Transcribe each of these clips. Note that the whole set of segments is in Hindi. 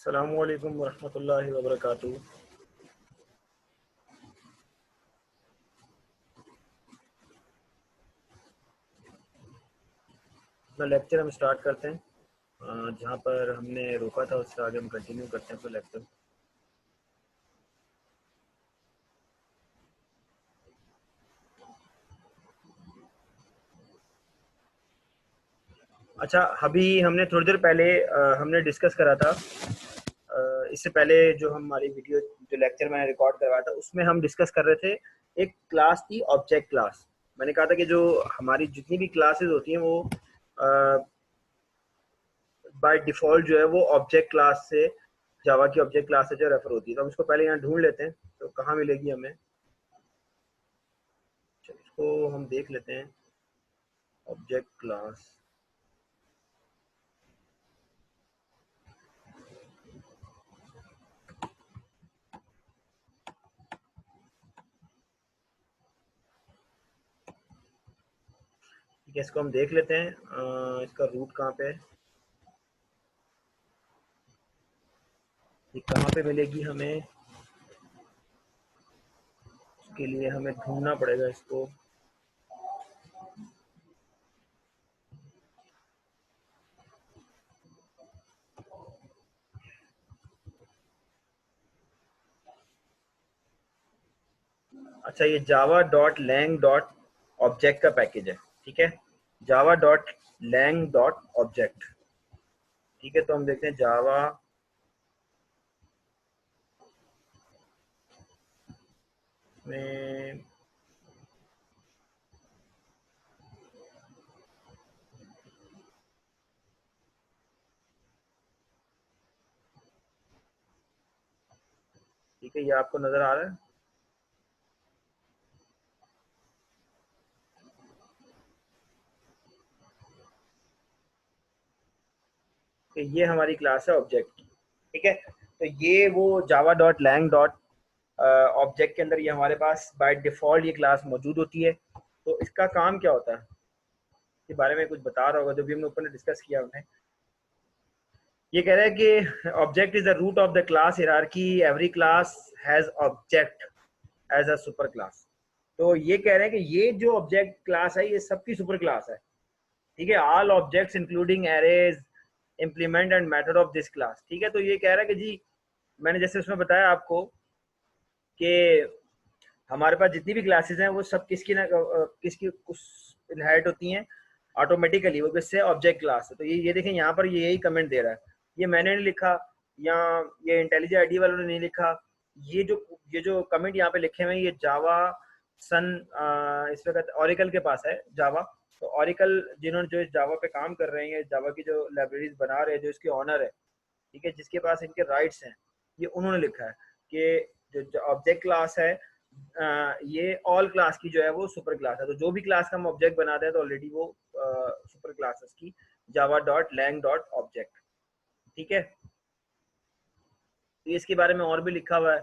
अस्सलामुअलैकुम वरहमतुल्लाहि वबरकातुहू। अपना लेक्चर हम स्टार्ट करते हैं। जहाँ पर हमने रोका था उससे आगे हम कंटिन्यू करते हैं अपना लेक्चर। अच्छा, अभी हमने थोड़ी देर पहले हमने डिस्कस करा था। इससे पहले जो हमारी वीडियो जो लेक्चर मैंने रिकॉर्ड करवाया था उसमें हम डिस्कस कर रहे थे एक क्लास थी ऑब्जेक्ट क्लास। मैंने कहा था कि जो हमारी जितनी भी क्लासेस होती हैं वो बाय डिफ़ॉल्ट जो है वो ऑब्जेक्ट क्लास से, जावा की ऑब्जेक्ट क्लास से जो रेफर होती है। तो हम इसको पहले यहाँ ढूंढ लेते हैं तो कहाँ मिलेगी हमें। इसको हम देख लेते हैं ऑब्जेक्ट क्लास। ठीक है, इसको हम देख लेते हैं। इसका रूट कहाँ पे है, ये कहाँ पे मिलेगी हमें, उसके लिए हमें ढूंढना पड़ेगा इसको। अच्छा, ये Java dot lang dot object का पैकेज है। ठीक है, Java dot lang dot object. ठीक है, तो हम देखते हैं जावा में ठीक है, ये आपको नजर आ रहा है। कि ये हमारी क्लास है ऑब्जेक्ट। ठीक है, तो ये वो Java dot lang dot object के अंदर ये हमारे पास बाय डिफ़ॉल्ट ये क्लास मौजूद होती है। तो इसका काम क्या होता है के बारे में कुछ बता रहा होगा, जो भी हमने ऊपर डिस्कस किया हमने। ये कह रहा है कि object is the root of the class hierarchy, every class has object as a super class. तो ये कह रहे हैं कि ये जो ऑब्जेक्ट क्लास है ये सबकी सुपर क्लास है। ठीक है, all objects including arrays implement and method of this class. ठीक है, तो ये कह रहा है कि जी मैंने जैसे उसमें बताया आपको कि हमारे पास जितनी भी क्लासेस हैं वो सब किसकी ना किसकी इनहेरिट होती हैं ऑटोमेटिकली, वो किससे, ऑब्जेक्ट क्लास है। तो ये देखें यहाँ पर ये यही कमेंट दे रहा है, ये मैंने नहीं लिखा या ये इंटेलिजेंट आईडी वालों ने नहीं लिखा। ये जो कमेंट यहाँ पे लिखे हुए हैं ये जावा सन इस वक्त ऑरिकल के पास है जावा। तो ऑरिकल जिन्होंने जो इस जावा पे काम कर रहे हैं, जावा की जो लाइब्रेरीज बना रहे हैं, जो इसके ऑनर है, ठीक है, जिसके पास इनके राइट्स हैं, ये उन्होंने लिखा है कि जो ऑब्जेक्ट क्लास है ये ऑल क्लास की जो है वो सुपर क्लास है। तो जो भी क्लास का हम ऑब्जेक्ट बनाते हैं तो ऑलरेडी वो सुपर क्लास है उसकी, Java dot lang dot object. ठीक है, तो इसके बारे में और भी लिखा हुआ है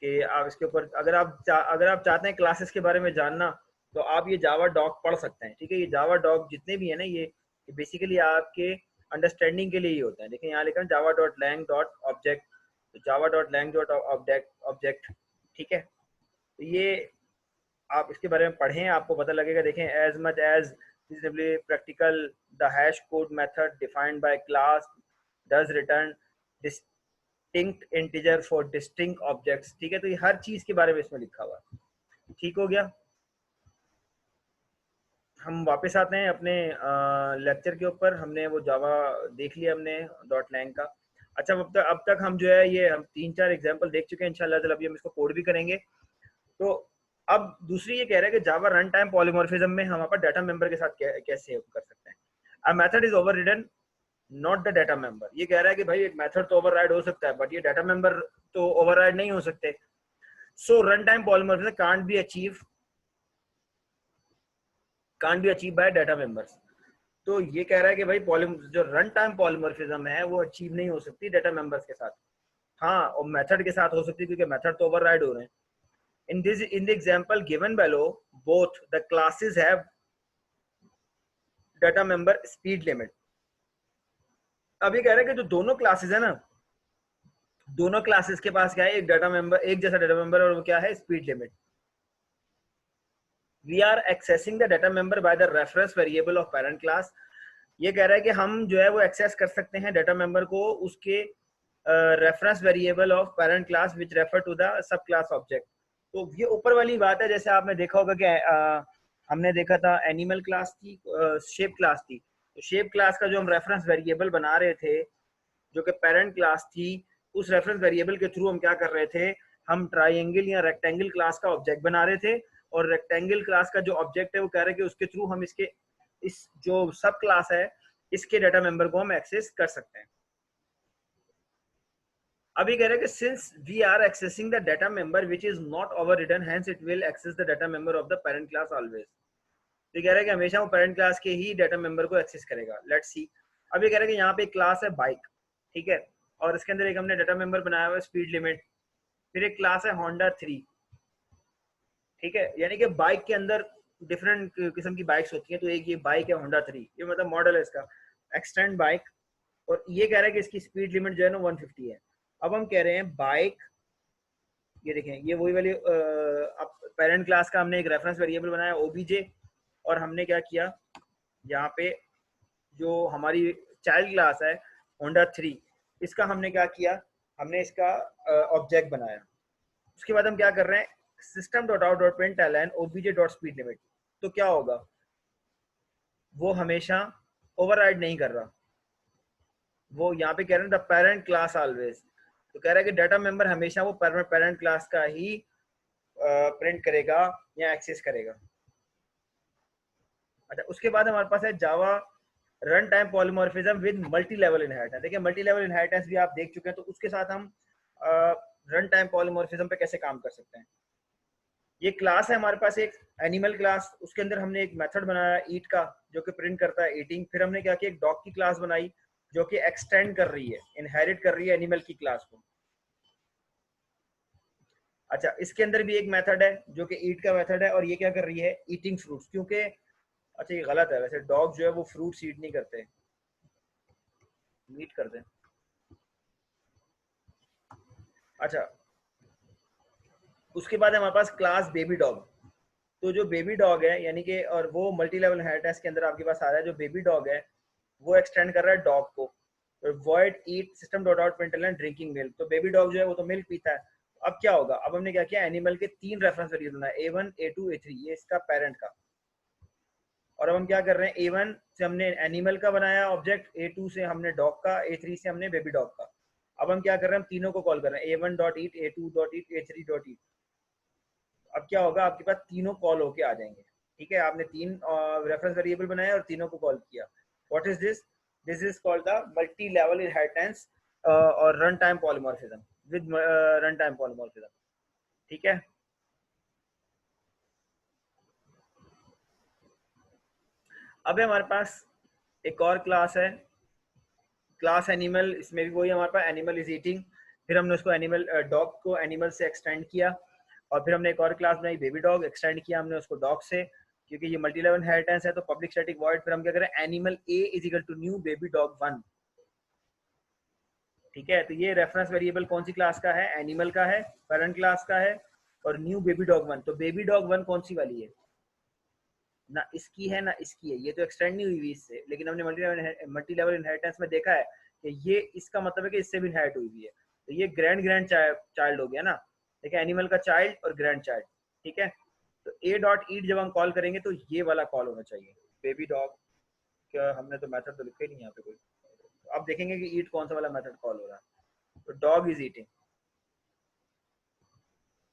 कि आप इसके ऊपर अगर आप चाहते हैं क्लासेस के बारे में जानना तो आप ये जावा डॉक पढ़ सकते हैं। ठीक है, ये जावा डॉक जितने भी है ना ये बेसिकली आपके अंडरस्टैंडिंग के लिए ही होता है। देखिए यहाँ लिखा है Java dot lang dot object, तो Java dot lang dot object. ठीक है, तो ये आप इसके बारे में पढ़ें, आपको पता लगेगा। देखें, as much as reasonably practical the hash code method defined by class does return distinct integer for distinct objects। ठीक है, तो ये हर चीज के बारे में इसमें लिखा हुआ है। ठीक हो गया, हम वापस आते हैं अपने लेक्चर के ऊपर। हमने वो जावा देख लिया हमने डॉट लैंग का। अच्छा, अब तक हम जो है ये हम 3-4 एग्जांपल देख चुके हैं। इंशाल्लाह ताला अभी हम इसको कोड भी करेंगे। तो अब दूसरी ये कह रहा है कि जावा रन टाइम पॉलीमॉर्फिज्म में हम आपका डाटा मेंबर के साथ कैसे कर सकते हैं। A method is overridden not the data member. ये कह रहा है कि भाई एक मेथड तो ओवरराइड हो सकता है बट ये डाटा मेंबर तो ओवरराइड नहीं हो सकते। So run time polymorphism can't be achieve by data members. तो ये कह रहा है कि भाई जो रन टाइम पॉलीमॉर्फिज्म है वो अचीव नहीं हो सकती डाटा मेंबर्स के साथ। हाँ, और मेथड के साथ हो सकती है क्योंकि मेथड तो ओवरराइड हो रहे हैं। In the example given below, both the classes have data member speed limit। अब ये कह रहे हैं कि जो दोनों क्लासेस है ना, दोनों क्लासेस के पास क्या है, एक डाटा मेंबर, एक जैसा डाटा मेंबर, और वो क्या है, speed limit. We are accessing the data member by the reference variable of parent class. ये कह रहा है कि हम जो है वो एक्सेस कर सकते हैं डाटा मेंबर को उसके reference variable of parent class which refer to the sub class object. तो ये ऊपर वाली बात है, जैसे आपने देखा होगा कि हमने देखा था एनिमल क्लास थी, शेप क्लास थी। तो शेप क्लास का जो हम रेफरेंस वेरिएबल बना रहे थे, जो कि पेरेंट क्लास थी, उस रेफरेंस वेरिएबल के थ्रू हम क्या कर रहे थे, हम ट्राइंगल या रेक्टेंगल क्लास का ऑब्जेक्ट बना रहे थे। और रेक्टेंगल क्लास का जो ऑब्जेक्ट है वो कह रहे हैं कि उसके थ्रू हम इसके इस जो सब क्लास है इसके डाटा मेंबर को हम एक्सेस कर सकते हैं। अभी कह रहे हैं कि since we are accessing the data member which is not overwritten, hence it will access the data member of the parent class always. तो कह रहा है कि हमेशा वो पेरेंट क्लास के ही डाटा मेंबर को एक्सेस करेगा। Let's see. अब ये कह रहा है कि यहाँ पे एक क्लास है बाइक, ठीक है, और इसके अंदर एक हमने डाटा मेंबर बनाया हुआ है स्पीड लिमिट। फिर एक क्लास है होंडा 3, ठीक है, यानी कि बाइक के अंदर डिफरेंट किस्म की बाइक्स होती हैं। तो एक ये बाइक है होंडा 3, ये मतलब मॉडल है इसका, एक्सटेंड बाइक। और ये कह रहा है कि इसकी स्पीड लिमिट जो है ना 150 है। अब हम कह रहे हैं बाइक, ये देखें, ये वही वाली अब पेरेंट क्लास का हमने एक रेफरेंस वेरिएबल बनाया ओबीजे, और हमने क्या किया, यहाँ पे जो हमारी चाइल्ड क्लास है होंडा 3, इसका हमने क्या किया, हमने इसका ऑब्जेक्ट बनाया। उसके बाद हम क्या कर रहे हैं, system dot out dot print L N OBJ dot speed limit. तो क्या होगा, वो हमेशा ओवरराइड नहीं कर रहा। वो यहाँ पे कह रहे हैं द पेरेंट क्लास ऑलवेज। तो कह रहा है कि डाटा मेंबर हमेशा वो पेरेंट क्लास का ही प्रिंट करेगा या एक्सेस करेगा। अच्छा, उसके बाद हमारे पास है Java run time polymorphism with multi level inheritance. देखिए मल्टी लेवल इनहेरिटेंस भी आप देख चुके हैं, तो उसके साथ हम रन टाइम पॉलीमॉर्फिज्म पे कैसे काम कर सकते हैं। ये क्लास है हमारे पास एक एनिमल क्लास, उसके अंदर हमने एक मेथड बनाया ईट का, जो कि प्रिंट करता है ईटिंग। फिर हमने क्या किया, एक डॉग की क्लास बनाई जो कि एक्सटेंड कर रही है, इनहेरिट कर रही है एनिमल की क्लास को। अच्छा, इसके अंदर भी एक मेथड है जो कि ईट का मेथड है, और ये क्या कर रही है, ईटिंग फ्रूट्स, क्योंकि अच्छा ये गलत है वैसे, डॉग जो है वो फ्रूट्स ईट नहीं करते, मीट करते हैं। अच्छा, उसके बाद हमारे पास क्लास बेबी डॉग। तो जो बेबी डॉग है यानी कि, और वो मल्टी लेवल इनहेरिटेंस के अंदर आपके पास आ रहा है, जो बेबी डॉग है वो एक्सटेंड कर रहा है डॉग को। Void eat system dot out println drinking milk. तो बेबी डॉग जो है वो तो मिल्क पीता है। अब क्या होगा, अब हमने क्या किया, एनिमल के 3 रेफरेंस वेरिएबल बनाए, A1 A2 A3, ये इसका पेरेंट का। और अब हम क्या कर रहे हैं, A1 से हमने एनिमल का बनाया ऑब्जेक्ट, A2 से हमने डॉग का, A3 से हमने बेबी डॉग का। अब हम क्या कर रहे हैं, हम तीनों को कॉल कर रहे हैं, A1 डॉट ईट, A2 डॉट ईट, A3 डॉट ईट। अब क्या होगा, आपके पास तीनों कॉल होके आ जाएंगे। ठीक है, आपने 3 रेफरेंस वेरिएबल बनाए और तीनों को कॉल किया। What is this, this is called the multi level inheritance और run time polymorphism with run time polymorphism. ठीक है, अब हमारे पास एक और क्लास है, क्लास एनिमल। इसमें भी वही हमारे पास एनिमल इज ईटिंग। फिर हमने उसको एनिमल डॉग को एनिमल से एक्सटेंड किया, और फिर हमने एक और क्लास बनाई बेबी डॉग, एक्सटेंड किया हमने उसको डॉग से, क्योंकि ये मल्टी लेवल इनहेरिटेंस है। तो पब्लिक स्टैटिक वॉइड, फिर हम क्या करें, animal A is equal to new baby dog 1। ठीक है, तो ये रेफरेंस वेरिएबल कौन सी क्लास का है, एनिमल का है, पेरेंट क्लास का है, और न्यू बेबी डॉग 1। तो बेबी डॉग 1 कौन सी वाली है, ना इसकी है ना इसकी है, ये तो एक्सटेंड नहीं हुई इससे। लेकिन हमने मल्टी लेवल इनहेरिटेंस में देखा है कि ये इसका मतलब है कि इससे भी इनहेरिट हुई है। तो ये ग्रैंड ग्रैंड चाइल्ड हो गया ना, देखिए एनिमल का चाइल्ड और ग्रैंड चाइल्ड। ठीक है, तो ए डॉट ईट जब हम कॉल करेंगे तो ये वाला कॉल होना चाहिए, बेबी डॉग। क्या हमने तो मेथड तो लिखा ही नहीं यहाँ पे कोई। तो अब देखेंगे कि ईट कौन सा वाला मेथड कॉल हो रहा है। तो डॉग इज ईटिंग,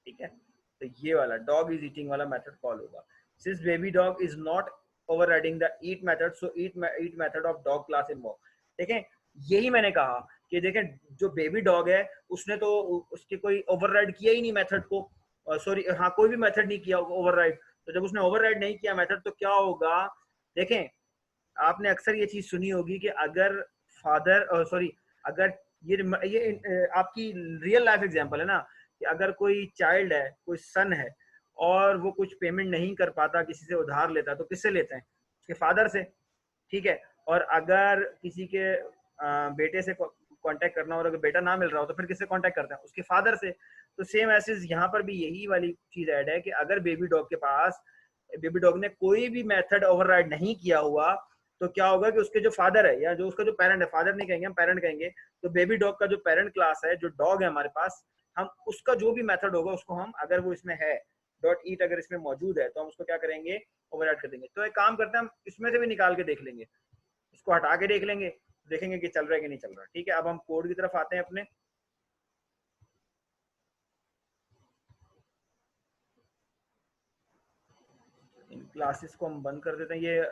ठीक है, तो ये वाला डॉग इज ईटिंग वाला मेथड कॉल होगा। Since baby dog is not overriding the eat method, so eat method of dog class involve. देखें, यही मैंने कहा कि देखें, जो बेबी डॉग है उसने तो उसके कोई ओवरराइड किया ही नहीं मेथड को, सॉरी हाँ, कोई भी मेथड नहीं किया ओवरराइड। तो जब उसने ओवरराइड नहीं किया मेथड, तो क्या होगा, देखें, आपने अक्सर ये चीज सुनी होगी कि अगर फादर, सॉरी, अगर ये आपकी रियल लाइफ एग्जांपल है ना, कि अगर कोई चाइल्ड है, कोई सन है, और वो कुछ पेमेंट नहीं कर पाता, किसी से उधार लेता है, तो किससे लेते हैं, उसके फादर से। ठीक है, और अगर किसी के बेटे से कांटेक्ट करना हो, और अगर बेटा ना मिल रहा हो तो फिर किससे कांटेक्ट करते हैं, उसके फादर से। तो सेम ऐसे यहाँ पर भी यही वाली चीज ऐड है कि अगर बेबी डॉग के पास, बेबी डॉग ने कोई भी मेथड ओवरराइड नहीं किया हुआ, तो क्या होगा कि उसके जो फादर है या जो उसका जो पेरेंट है, फादर नहीं कहेंगे हम, पेरेंट कहेंगे, तो बेबी डॉग का जो पेरेंट क्लास है, जो डॉग है हमारे पास, हम उसका जो भी मेथड होगा उसको हम, अगर वो इसमें है डॉट ईट अगर इसमें मौजूद है, तो हम उसको क्या करेंगे, ओवरराइड कर देंगे। तो एक काम करते हैं, हम इसमें से भी निकाल के देख लेंगे, इसको हटा के देख लेंगे, देखेंगे कि चल रहा है कि नहीं चल रहा। ठीक है, अब हम कोड की तरफ आते हैं अपने। इन क्लासेस को हम बंद कर देते हैं। ये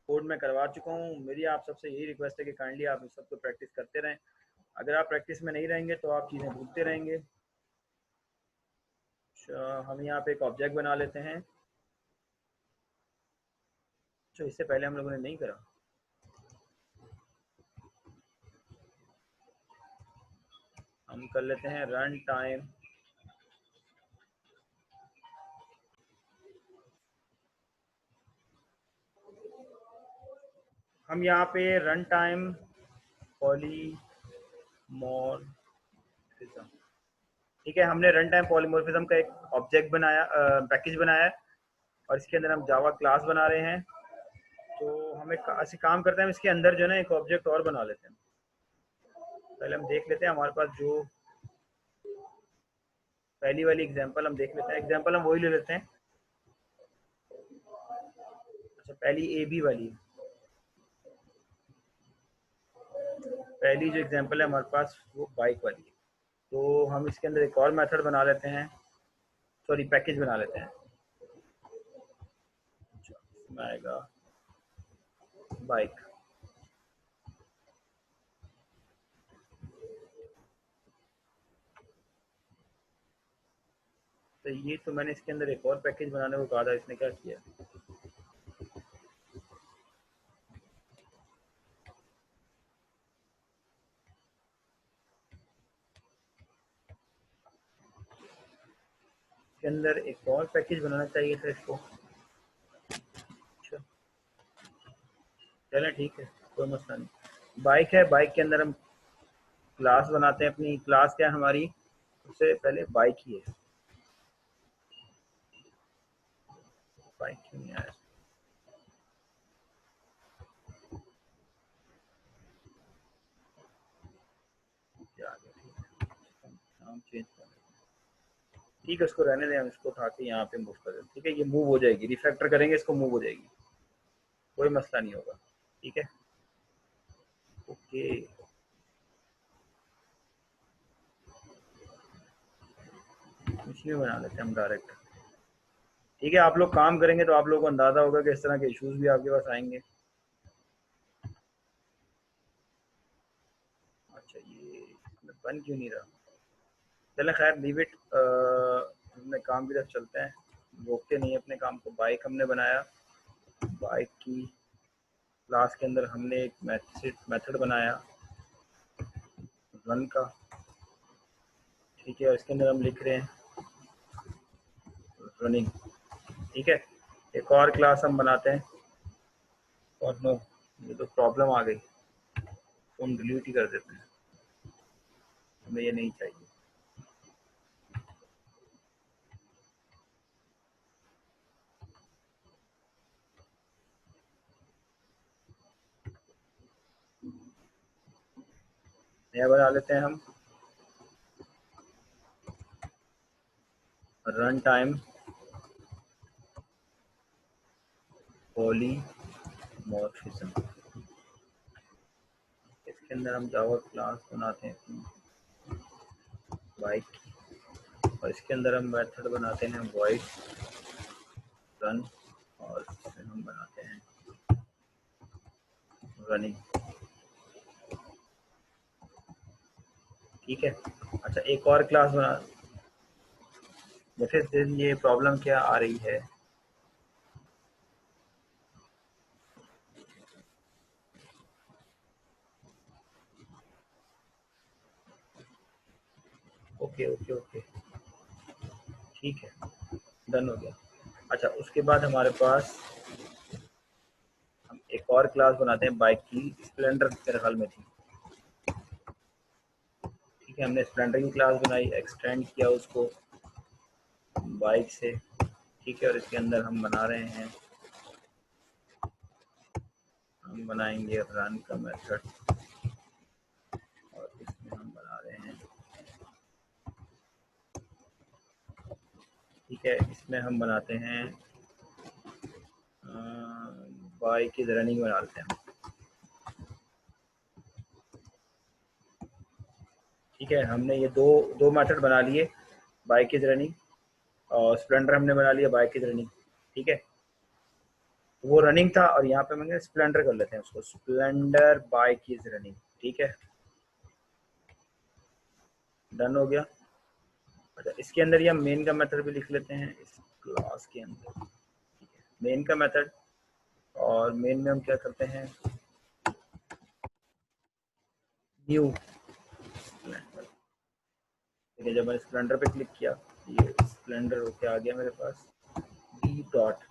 कोड मैं करवा चुका हूँ। मेरी आप सबसे यही रिक्वेस्ट है कि काइंडली आप इस सबको प्रैक्टिस करते रहें। अगर आप प्रैक्टिस में नहीं रहेंगे तो आप चीज़ें भूलते रहेंगे। हम यहाँ पे एक ऑब्जेक्ट बना लेते हैं, जो इससे पहले हम लोगों ने नहीं करा। हम कर लेते हैं रन टाइम, हम यहाँ पे रन टाइम पॉलीमॉर्फिज्म, ठीक है, हमने रन टाइम पॉलीमॉर्फिज्म का एक ऑब्जेक्ट बनाया, पैकेज बनाया है, और इसके अंदर हम जावा क्लास बना रहे हैं। तो हम एक ऐसे काम करते हैं, हम इसके अंदर जो है ना एक ऑब्जेक्ट और बना लेते हैं। पहले हम देख लेते हैं हमारे पास जो पहली वाली एग्जांपल हम देख लेते हैं। एग्जांपल हम वही ले लेते हैं। अच्छा, पहली ए बी वाली, पहली जो एग्जांपल है हमारे पास वो बाइक वाली है। तो हम इसके अंदर एक और मेथड बना लेते हैं, सॉरी पैकेज बना लेते हैं। अच्छा, इसमें आएगा बाइक। तो ये तो मैंने इसके अंदर एक और पैकेज बनाने को कहा था, इसने क्या किया, इसके अंदर एक और पैकेज बनाना चाहिए था इसको। अच्छा, चलें ठीक है, कोई मसला नहीं। बाइक है, बाइक के अंदर हम क्लास बनाते हैं। अपनी क्लास क्या है हमारी, सबसे पहले बाइक ही है। बाइक क्यों नहीं आया, क्या आ गया, ठीक है, नाम चेंज कर देते हैं। ठीक है, उसको रहने दें, हम इसको उठा के यहाँ पे मूव कर देते हैं। ठीक है, ये मूव हो जाएगी, रिफैक्टर करेंगे इसको, मूव हो जाएगी, कोई मसला नहीं होगा। ठीक है, ओके। कुछ नहीं, बना लेते हैं हम डायरेक्ट। ठीक है, आप लोग काम करेंगे तो आप लोगों को अंदाजा होगा कि इस तरह के इश्यूज भी आपके पास आएंगे। अच्छा, ये बन क्यों नहीं रहा, चले खैर लीव इट, अपने काम की तरफ चलते हैं, रोकते नहीं अपने काम को। बाइक हमने बनाया, बाइक की क्लास के अंदर हमने एक मेथड बनाया रन का। ठीक है, और इसके अंदर हम लिख रहे हैं रनिंग। ठीक है, एक और क्लास हम बनाते हैं, और नो, ये तो प्रॉब्लम आ गई, तो हम डिलीट ही कर देते हैं, हमें ये नहीं चाहिए। नया बना लेते हैं हम, रन टाइम पॉलीमॉर्फिज्म। इसके अंदर हम जावा क्लास बनाते हैं बाइक, और इसके अंदर हम मेथड बनाते हैं वॉइड रन, और इसमें हम बनाते हैं रनिंग। ठीक है, अच्छा एक और क्लास बना, देखिए दिन ये प्रॉब्लम क्या आ रही है। ओके ओके ओके, ठीक है, डन हो गया। अच्छा, उसके बाद हमारे पास हम एक और क्लास बनाते हैं बाइक की, स्प्लेंडर मेरे ख्याल में थी। ठीक है, हमने स्प्लेंडर की क्लास बनाई, एक्सटेंड किया उसको बाइक से। ठीक है, और इसके अंदर हम बना रहे हैं, हम बनाएंगे रन का मेथड, और इसमें हम बना रहे हैं, ठीक है, इसमें हम बनाते हैं बाइक की रनिंग बना लेते हैं। ठीक है, हमने ये दो मेथड बना लिए, बाइक की रनिंग और स्प्लेंडर हमने बना लिया बाइक की रनिंग। ठीक है, वो रनिंग था और यहाँ पे मैं स्प्लेंडर कर लेते हैं उसको, स्प्लेंडर बाइक की रनिंग। ठीक है, डन हो गया। अच्छा, इसके अंदर ये मेन का मेथड भी लिख लेते हैं इस क्लास के अंदर। ठीक है, मेन का मेथड, और मेन में हम क्या करते हैं, न्यू स्प्लेंडर। ठीक है, जब मैंने स्प्लेंडर पे क्लिक किया, ये स्प्लेंडर होके आ गया मेरे पास, बी डॉट।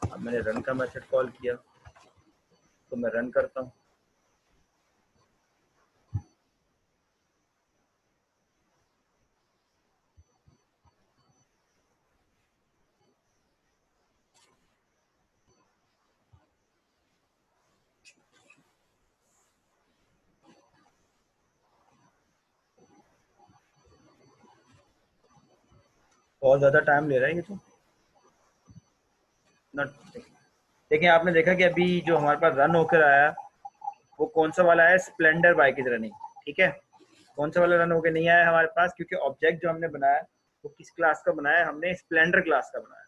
अब मैंने रन का मेथड कॉल किया, तो मैं रन करता हूँ। बहुत ज़्यादा टाइम ले रहा है ये तो। देखिए, आपने देखा कि अभी जो हमारे पास रन होकर आया वो कौन सा वाला है, स्प्लेंडर बाइक की रनिंग। ठीक है, कौन सा वाला रन होकर नहीं आया हमारे पास, क्योंकि ऑब्जेक्ट जो हमने बनाया वो किस क्लास का बनाया, हमने स्प्लेंडर क्लास का बनाया।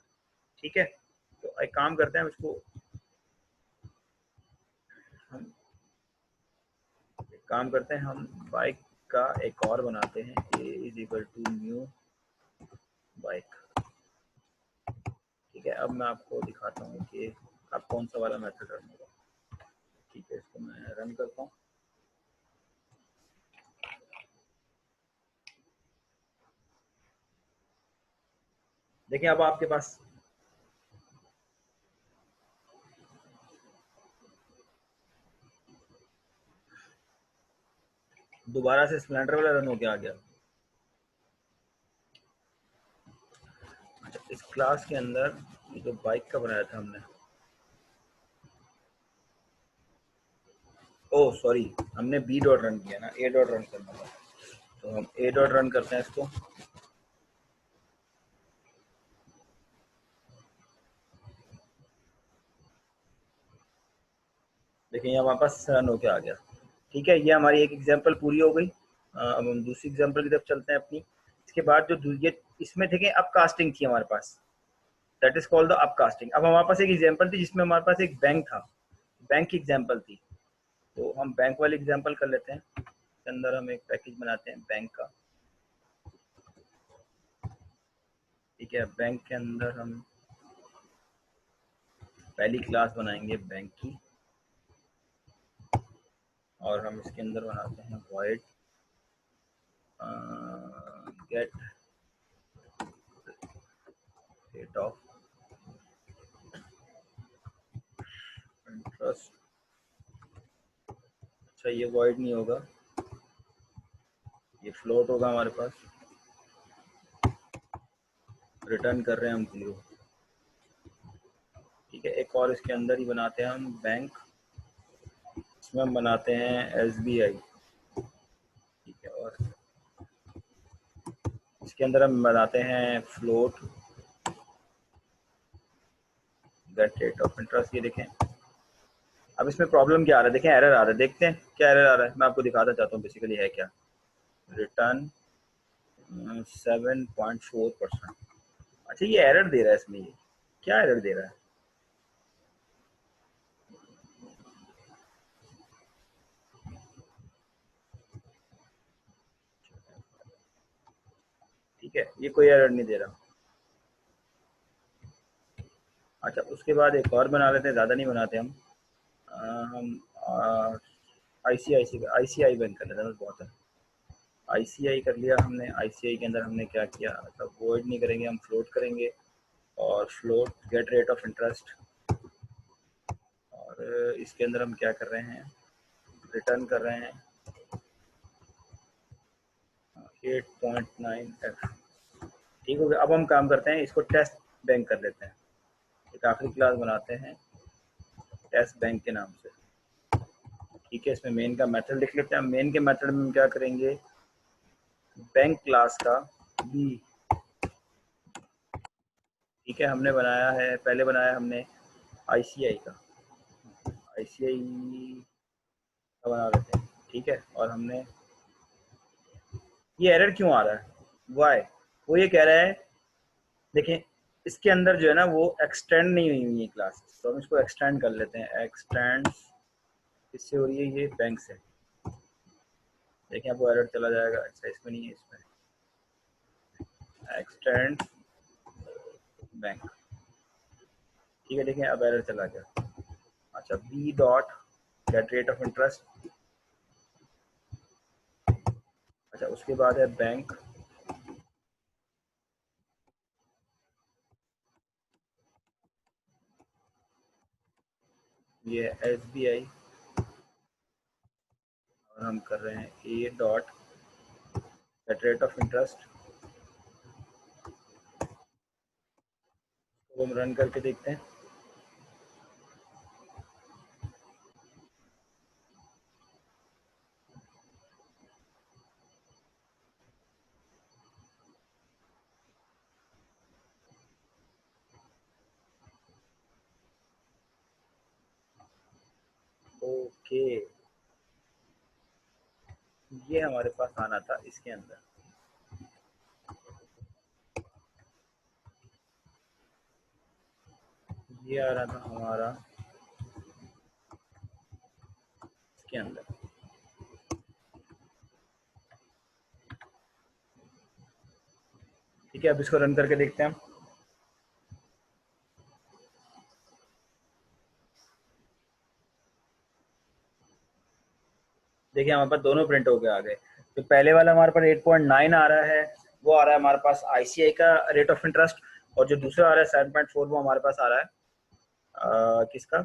ठीक है, तो एक काम करते हैं, इसको हम एक काम करते हैं, हम बाइक का एक और बनाते हैं, a is equal to new bike. ठीक है, अब मैं आपको दिखाता हूँ कि अब कौन सा वाला मेथड रन होगा। ठीक है, इसको मैं रन करता हूँ। देखिए, अब आपके पास दोबारा से स्प्लेंडर वाला रन होके आ गया। अच्छा, इस क्लास के अंदर ये जो बाइक का बनाया था हमने, ओ सॉरी, हमने बी डॉट रन किया ना, ए डॉट रन करना था, तो हम ए डॉट रन करते हैं इसको। देखिए, ये हमारे पास रन होके आ गया। ठीक है, ये हमारी एक एग्जांपल पूरी हो गई। अब हम दूसरी एग्जांपल की तरफ चलते हैं अपनी। इसके बाद जो ये इसमें देखें अपकास्टिंग थी हमारे पास, दैट इज कॉल्ड द अपकास्टिंग। अब हमारे पास एक एग्जांपल थी जिसमें हमारे पास एक बैंक था, बैंक की एग्जांपल थी, तो हम बैंक वाली एग्जांपल कर लेते हैं। इसके अंदर हम एक पैकेज बनाते हैं बैंक का। ठीक है, बैंक के अंदर हम पहली क्लास बनाएंगे बैंक की, और हम इसके अंदर बनाते हैं void get rate of interest। अच्छा, ये void नहीं होगा, ये फ्लोट होगा हमारे पास। रिटर्न कर रहे हैं हम 0। ठीक है, एक और इसके अंदर ही बनाते हैं हम बैंक, इसमें हम बनाते हैं SBI। ठीक है, और इसके अंदर हम बनाते हैं float get rate of interest. ये देखें, अब इसमें प्रॉब्लम क्या आ रहा है, देखें एरर आ रहा है, देखते हैं क्या एरर आ रहा है। मैं आपको दिखाना चाहता हूँ बेसिकली है क्या। रिटर्न 7.4%। अच्छा, ये एरर दे रहा है इसमें, ये क्या एरर दे रहा है। ठीक है, ये कोई एरर नहीं दे रहा। अच्छा, उसके बाद एक और बना लेते हैं, ज़्यादा नहीं बनाते हम। हम आईसीआई बैंक कर लेते हैं, बस बहुत है। आईसीआई कर लिया हमने। आईसीआई के अंदर हमने क्या किया, अच्छा वॉइड नहीं करेंगे, हम फ्लोट करेंगे, और float get rate of interest, और इसके अंदर हम क्या कर रहे हैं, रिटर्न कर रहे हैं 8.9f। ठीक हो गया। अब हम काम करते हैं, इसको टेस्ट बैंक कर लेते हैं, एक आखिरी क्लास बनाते हैं टेस्ट बैंक के नाम से। ठीक है, इसमें मेन का मेथड लिख लेते हैं। मेन के मेथड में हम क्या करेंगे, बैंक क्लास का बी। ठीक है, हमने बनाया है, पहले बनाया हमने आईसीआई का, आईसीआई का बना लेते हैं। ठीक है, और हमने ये एरर क्यों आ रहा है, वाई, वो ये कह रहा है, देखें इसके अंदर जो है ना वो एक्सटेंड नहीं हुई है क्लास, तो हम इसको एक्सटेंड कर लेते हैं। एक्सटेंड किससे हो रही है, ये बैंक से। देखें आपको एरर चला जाएगा, अच्छा इसमें नहीं है, इसमें एक्सटेंड बैंक। ठीक है, देखें अब एरर चला गया। अच्छा, B dot get rate of interest. अच्छा, उसके बाद है बैंक, ये एस बी आई, और हम कर रहे हैं ए dot get rate of interest. तो हम रन करके देखते हैं। ओके, ये हमारे पास आना था इसके अंदर, ये आ रहा था हमारा इसके अंदर। ठीक है, अब इसको रन करके देखते हैं हम। देखिए हमारे पास दोनों प्रिंट होके आ गए। तो पहले वाला हमारे पास 8.9 आ रहा है, वो आ रहा है हमारे पास आईसीआई का रेट ऑफ इंटरेस्ट, और जो दूसरा आ रहा है 7.4 वो हमारे पास आ रहा है किसका,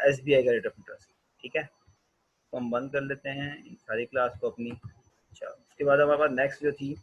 एसबीआई का रेट ऑफ इंटरेस्ट। ठीक है, तो हम बंद कर लेते हैं इन सारी क्लास को अपनी। अच्छा, उसके बाद हमारे पास नेक्स्ट जो थी